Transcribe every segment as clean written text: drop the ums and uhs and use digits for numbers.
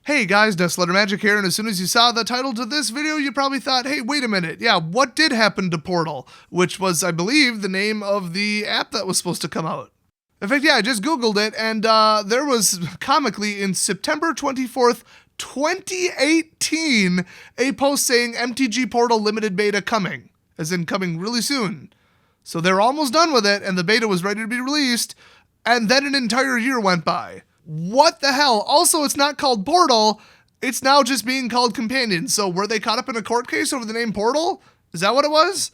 Hey guys, Dustletter Magic here, and as soon as you saw the title to this video, you probably thought, hey, wait a minute, yeah, what did happen to Portal? Which was, I believe, the name of the app that was supposed to come out. In fact, yeah, I just Googled it, and there was, comically, in September 24th, 2018, a post saying MTG Portal Limited Beta coming, as in coming really soon. So they're almost done with it, and the beta was ready to be released, and then an entire year went by. What the hell? Also, it's not called Portal, it's now just being called Companion. So were they caught up in a court case over the name Portal? Is that what it was?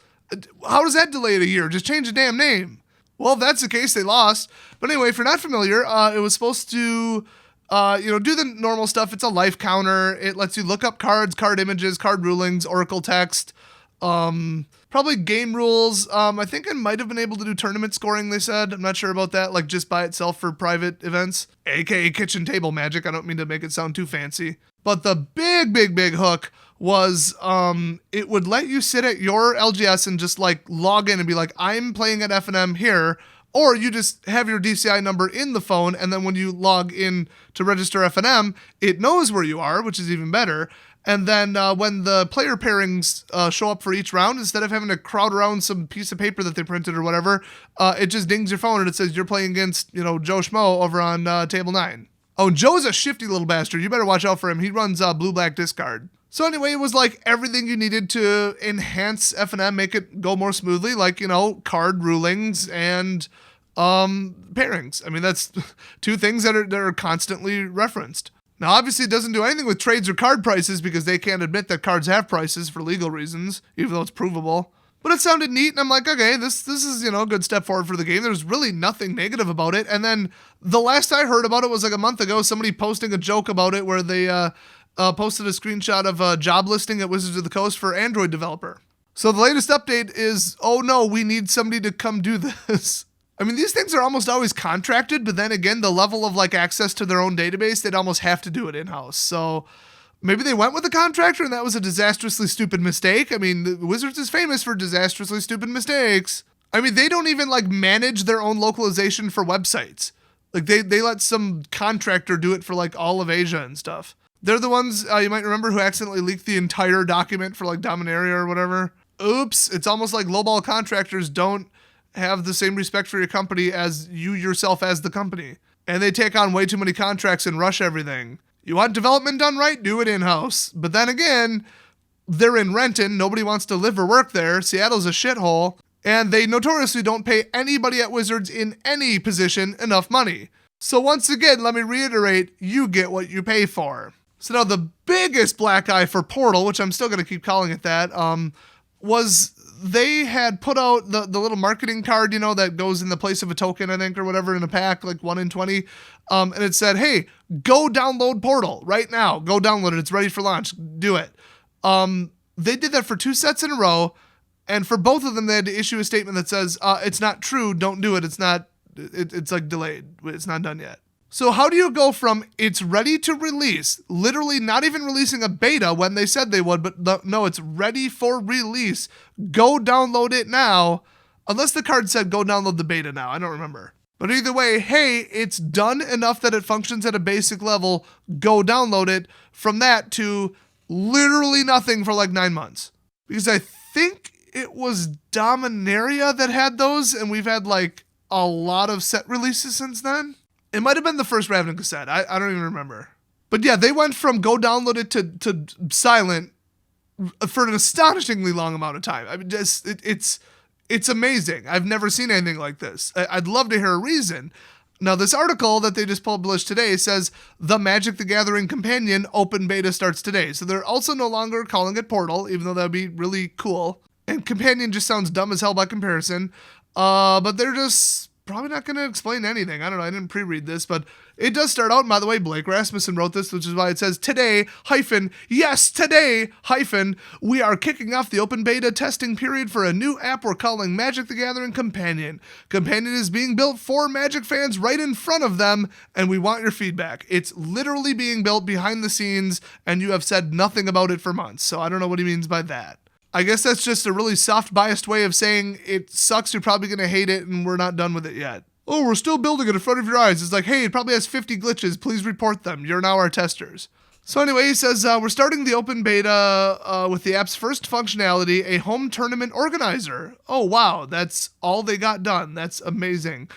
How does that delay it a year? Just change the damn name. Well, if that's the case, they lost. But anyway, if you're not familiar, it was supposed to, do the normal stuff. It's a life counter. It lets you look up cards, card images, card rulings, oracle text, probably game rules. I think I might have been able to do tournament scoring, they said. I'm not sure about that, like just by itself for private events, aka kitchen table magic. I don't mean to make it sound too fancy. But the big hook was it would let you sit at your LGS and just like log in and be like, I'm playing at FNM here. Or you just have your DCI number in the phone, and then when you log in to register FNM, it knows where you are, which is even better. And then when the player pairings show up for each round, instead of having to crowd around some piece of paper that they printed or whatever, it just dings your phone and it says you're playing against, Joe Schmo over on table 9. Oh, Joe's a shifty little bastard. You better watch out for him. He runs blue-black discard. So anyway, it was like everything you needed to enhance FNM, make it go more smoothly, like, card rulings and pairings. I mean, that's two things that are constantly referenced. Now, obviously, it doesn't do anything with trades or card prices because they can't admit that cards have prices for legal reasons, even though it's provable. But it sounded neat, and I'm like, okay, this is, a good step forward for the game. There's really nothing negative about it. And then the last I heard about it was like a month ago, somebody posting a joke about it where they posted a screenshot of a job listing at Wizards of the Coast for Android developer. So the latest update is, oh no, we need somebody to come do this. I mean, these things are almost always contracted, but then again, the level of like access to their own database, they'd almost have to do it in-house. So maybe they went with a contractor and that was a disastrously stupid mistake. I mean, Wizards is famous for disastrously stupid mistakes. I mean, they don't even like manage their own localization for websites. Like they let some contractor do it for like all of Asia and stuff. They're the ones you might remember who accidentally leaked the entire document for like Dominaria or whatever. Oops. It's almost like lowball contractors don't have the same respect for your company as you yourself as the company. And they take on way too many contracts and rush everything. You want development done right? Do it in-house. But then again, they're in Renton. Nobody wants to live or work there. Seattle's a shithole. And they notoriously don't pay anybody at Wizards in any position enough money. So once again, let me reiterate, you get what you pay for. So now the biggest black eye for Portal, which I'm still going to keep calling it that, was they had put out the little marketing card, that goes in the place of a token, I think, or whatever, in a pack, like 1 in 20. And it said, hey, go download Portal right now. Go download it. It's ready for launch. Do it. They did that for 2 sets in a row. And for both of them, they had to issue a statement that says, it's not true. Don't do it. It's not, it's like delayed. It's not done yet. So how do you go from it's ready to release, literally not even releasing a beta when they said they would, but no, it's ready for release. Go download it now. Unless the card said go download the beta now. I don't remember. But either way, hey, it's done enough that it functions at a basic level. Go download it. From that to literally nothing for like 9 months. Because I think it was Dominaria that had those, and we've had like a lot of set releases since then. It might have been the first Ravnica set. I don't even remember. But yeah, they went from go download it to silent for an astonishingly long amount of time. I mean, it's amazing. I've never seen anything like this. I'd love to hear a reason. Now, this article that they just published today says the Magic the Gathering Companion open beta starts today. So they're also no longer calling it Portal, even though that would be really cool. And Companion just sounds dumb as hell by comparison. But they're just probably not going to explain anything. I don't know. I didn't pre-read this, but it does start out. And by the way, Blake Rasmussen wrote this, which is why it says today, we are kicking off the open beta testing period for a new app we're calling Magic the Gathering Companion. Companion is being built for Magic fans right in front of them, and we want your feedback. It's literally being built behind the scenes, and you have said nothing about it for months. So I don't know what he means by that. I guess that's just a really soft, biased way of saying it sucks, you're probably going to hate it, and we're not done with it yet. Oh, we're still building it in front of your eyes. It's like, hey, it probably has 50 glitches. Please report them. You're now our testers. So anyway, he says, we're starting the open beta with the app's first functionality, a home tournament organizer. Oh, wow. That's all they got done. That's amazing.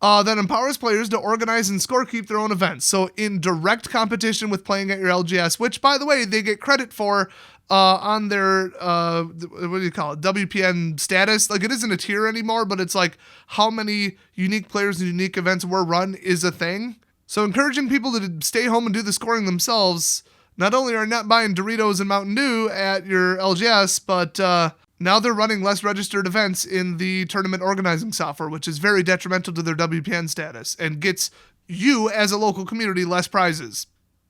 That empowers players to organize and scorekeep their own events. So in direct competition with playing at your LGS, which, by the way, they get credit for on their, what do you call it, WPN status. Like, it isn't a tier anymore, but it's like how many unique players and unique events were run is a thing. So encouraging people to stay home and do the scoring themselves, not only are not buying Doritos and Mountain Dew at your LGS, but now they're running less registered events in the tournament organizing software, which is very detrimental to their WPN status and gets you as a local community less prizes.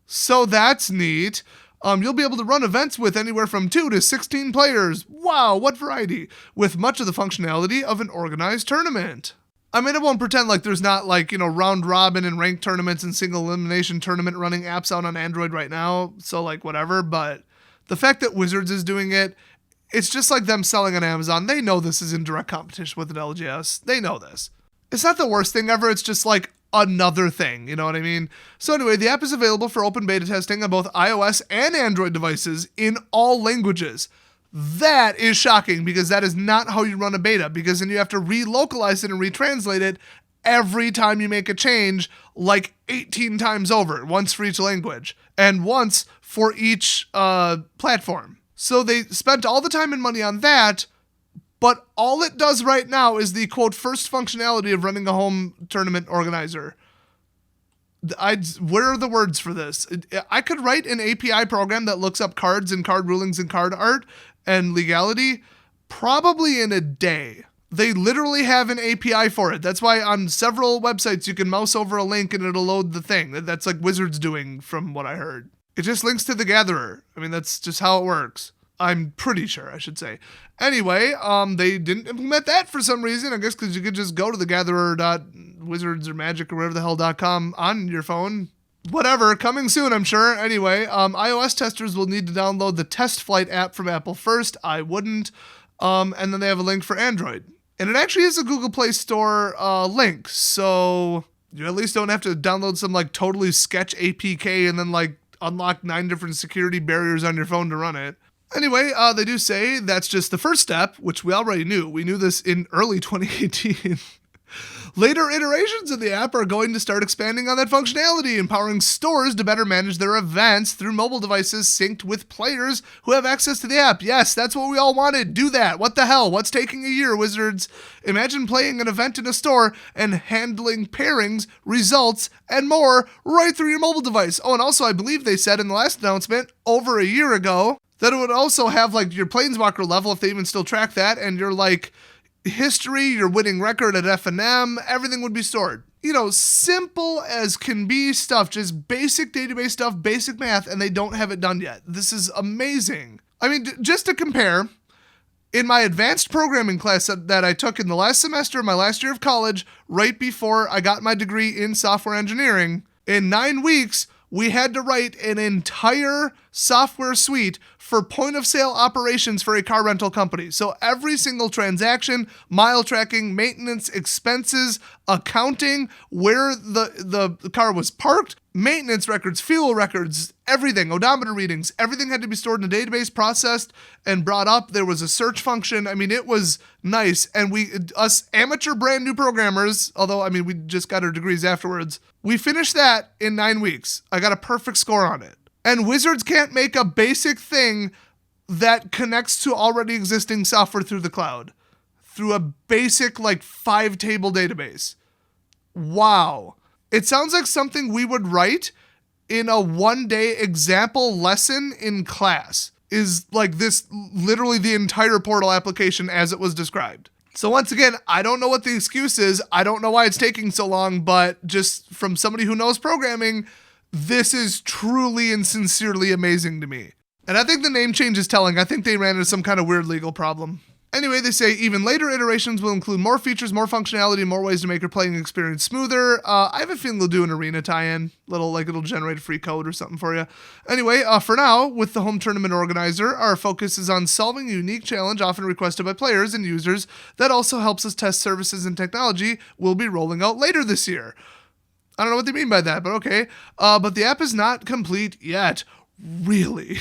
So that's neat. You'll be able to run events with anywhere from 2 to 16 players. Wow, what variety! With much of the functionality of an organized tournament. I mean, I won't pretend like there's not round robin and ranked tournaments and single elimination tournament running apps out on Android right now. So whatever, but the fact that Wizards is doing it, it's just like them selling on Amazon. They know this is in direct competition with an LGS. They know this. It's not the worst thing ever. It's just like another thing. You know what I mean? So anyway, the app is available for open beta testing on both iOS and Android devices in all languages. That is shocking because that is not how you run a beta, because then you have to relocalize it and retranslate it every time you make a change, like 18 times over, once for each language and once for each platform. So they spent all the time and money on that, but all it does right now is the, quote, first functionality of running a home tournament organizer. Where are the words for this? I could write an API program that looks up cards and card rulings and card art and legality probably in a day. They literally have an API for it. That's why on several websites you can mouse over a link and it'll load the thing. That's like Wizards doing, from what I heard. It just links to the Gatherer. I mean, that's just how it works. I'm pretty sure, I should say. Anyway, they didn't implement that for some reason. I guess because you could just go to the Gatherer.wizards or magic or whatever the hell.com on your phone. Whatever, coming soon, I'm sure. Anyway, iOS testers will need to download the Test Flight app from Apple first. I wouldn't. And then they have a link for Android. And it actually is a Google Play Store link. So you at least don't have to download some totally sketch APK and then unlock 9 different security barriers on your phone to run it. Anyway, they do say that's just the first step, which we already knew. We knew this in early 2018. Later iterations of the app are going to start expanding on that functionality, empowering stores to better manage their events through mobile devices synced with players who have access to the app. Yes, that's what we all wanted. Do that. What the hell? What's taking a year, Wizards? Imagine playing an event in a store and handling pairings, results, and more right through your mobile device. Oh, and also I believe they said in the last announcement over a year ago that it would also have your Planeswalker level, if they even still track that, and your history, your winning record at FNM, everything would be stored. Simple as can be stuff, just basic database stuff, basic math, and they don't have it done yet. This is amazing. I mean, just to compare, in my advanced programming class that I took in the last semester of my last year of college, right before I got my degree in software engineering, in 9 weeks, we had to write an entire software suite for point-of-sale operations for a car rental company. So every single transaction, mile tracking, maintenance, expenses, accounting, where the car was parked, maintenance records, fuel records, everything, odometer readings, everything had to be stored in a database, processed, and brought up. There was a search function. I mean, it was nice. And us amateur brand new programmers, although, we just got our degrees afterwards, we finished that in 9 weeks. I got a perfect score on it. And Wizards can't make a basic thing that connects to already existing software through the cloud, through a basic 5-table database. Wow. It sounds like something we would write in a 1-day example lesson in class, is this literally the entire portal application as it was described. So once again, I don't know what the excuse is. I don't know why it's taking so long, but just from somebody who knows programming, this is truly and sincerely amazing to me. And I think the name change is telling. I think they ran into some kind of weird legal problem. Anyway, they say even later iterations will include more features, more functionality, more ways to make your playing experience smoother. I have a feeling they'll do an arena tie-in. It'll generate free code or something for you. Anyway, for now, with the home tournament organizer, our focus is on solving a unique challenge often requested by players and users that also helps us test services and technology we'll be rolling out later this year. I don't know what they mean by that, but okay. But the app is not complete yet. Really?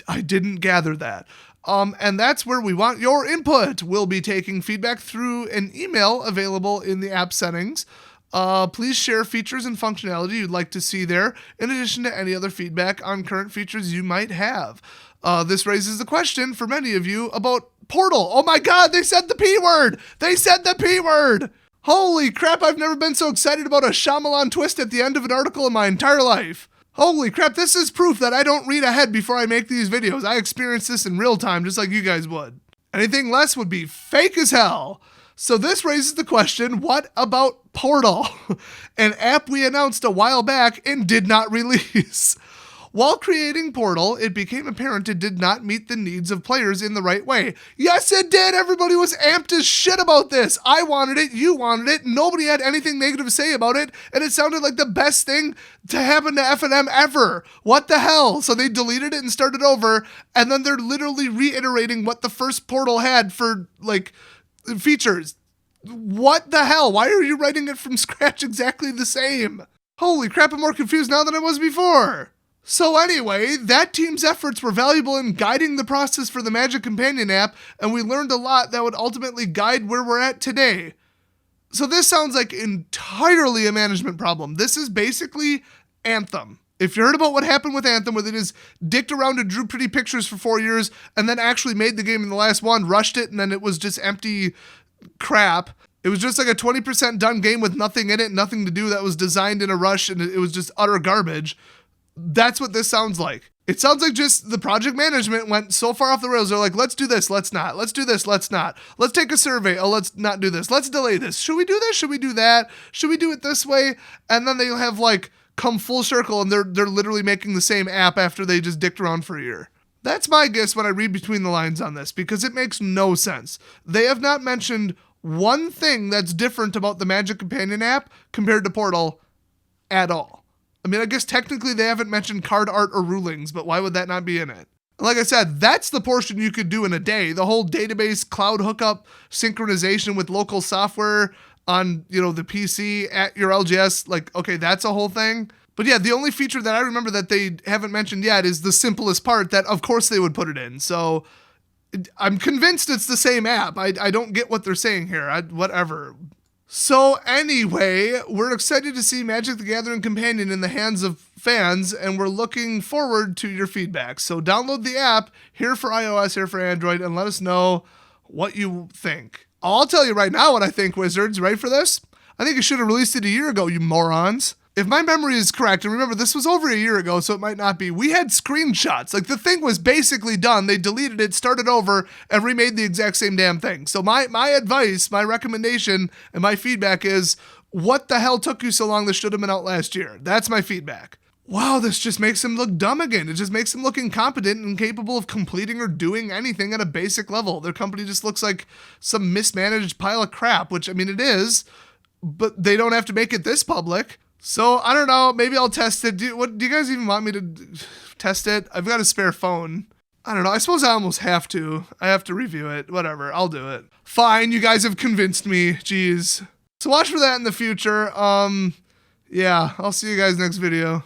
I didn't gather that. And that's where we want your input. We'll be taking feedback through an email available in the app settings. Please share features and functionality you'd like to see there, in addition to any other feedback on current features you might have. This raises the question for many of you about Portal. Oh my God, they said the P word! They said the P word! Holy crap, I've never been so excited about a Shyamalan twist at the end of an article in my entire life. Holy crap, this is proof that I don't read ahead before I make these videos. I experience this in real time, just like you guys would. Anything less would be fake as hell. So this raises the question, what about Portal? An app we announced a while back and did not release. While creating Portal, it became apparent it did not meet the needs of players in the right way. Yes, it did. Everybody was amped as shit about this. I wanted it. You wanted it. Nobody had anything negative to say about it. And it sounded like the best thing to happen to F&M ever. What the hell? So they deleted it and started over. And then they're literally reiterating what the first Portal had for, like, features. What the hell? Why are you writing it from scratch exactly the same? Holy crap, I'm more confused now than I was before. So anyway, that team's efforts were valuable in guiding the process for the Magic Companion app, and we learned a lot that would ultimately guide where we're at today. So this sounds like entirely a management problem. This is basically Anthem. If you heard about what happened with Anthem, where they just dicked around and drew pretty pictures for 4 years, and then actually made the game in the last one, rushed it, and then it was just empty crap. It was just like a 20% done game with nothing in it, nothing to do, that was designed in a rush, and it was just utter garbage. That's what this sounds like. It sounds like just the project management went so far off the rails. They're like, let's do this, let's not. Let's do this, let's not. Let's take a survey. Oh, let's not do this. Let's delay this. Should we do this? Should we do that? Should we do it this way? And then they'll have like come full circle and they're literally making the same app after they just dicked around for a year. That's my guess when I read between the lines on this, because it makes no sense. They have not mentioned one thing that's different about the Magic Companion app compared to Portal at all. I mean, I guess technically they haven't mentioned card art or rulings, but why would that not be in it? Like I said, that's the portion you could do in a day. The whole database cloud hookup synchronization with local software on, the PC at your LGS, like, okay, that's a whole thing. But yeah, the only feature that I remember that they haven't mentioned yet is the simplest part that, of course, they would put it in. So I'm convinced it's the same app. I don't get what they're saying here. Whatever. So anyway, we're excited to see Magic the Gathering Companion in the hands of fans, and we're looking forward to your feedback. So download the app, here for iOS, here for Android, and let us know what you think. I'll tell you right now what I think, Wizards. Ready for this? I think you should have released it a year ago, you morons. If my memory is correct, and remember, this was over a year ago, so it might not be, we had screenshots. Like, the thing was basically done. They deleted it, started over, and remade the exact same damn thing. So my advice, my recommendation, and my feedback is, what the hell took you so long? This should have been out last year. That's my feedback. Wow, this just makes him look dumb again. It just makes him look incompetent and incapable of completing or doing anything at a basic level. Their company just looks like some mismanaged pile of crap, which, I mean, it is, but they don't have to make it this public. So, I don't know, maybe I'll test it. Do you guys even want me to test it? I've got a spare phone. I don't know, I suppose I almost have to. I have to review it. Whatever, I'll do it. Fine, you guys have convinced me. Jeez. So watch for that in the future. Yeah, I'll see you guys next video.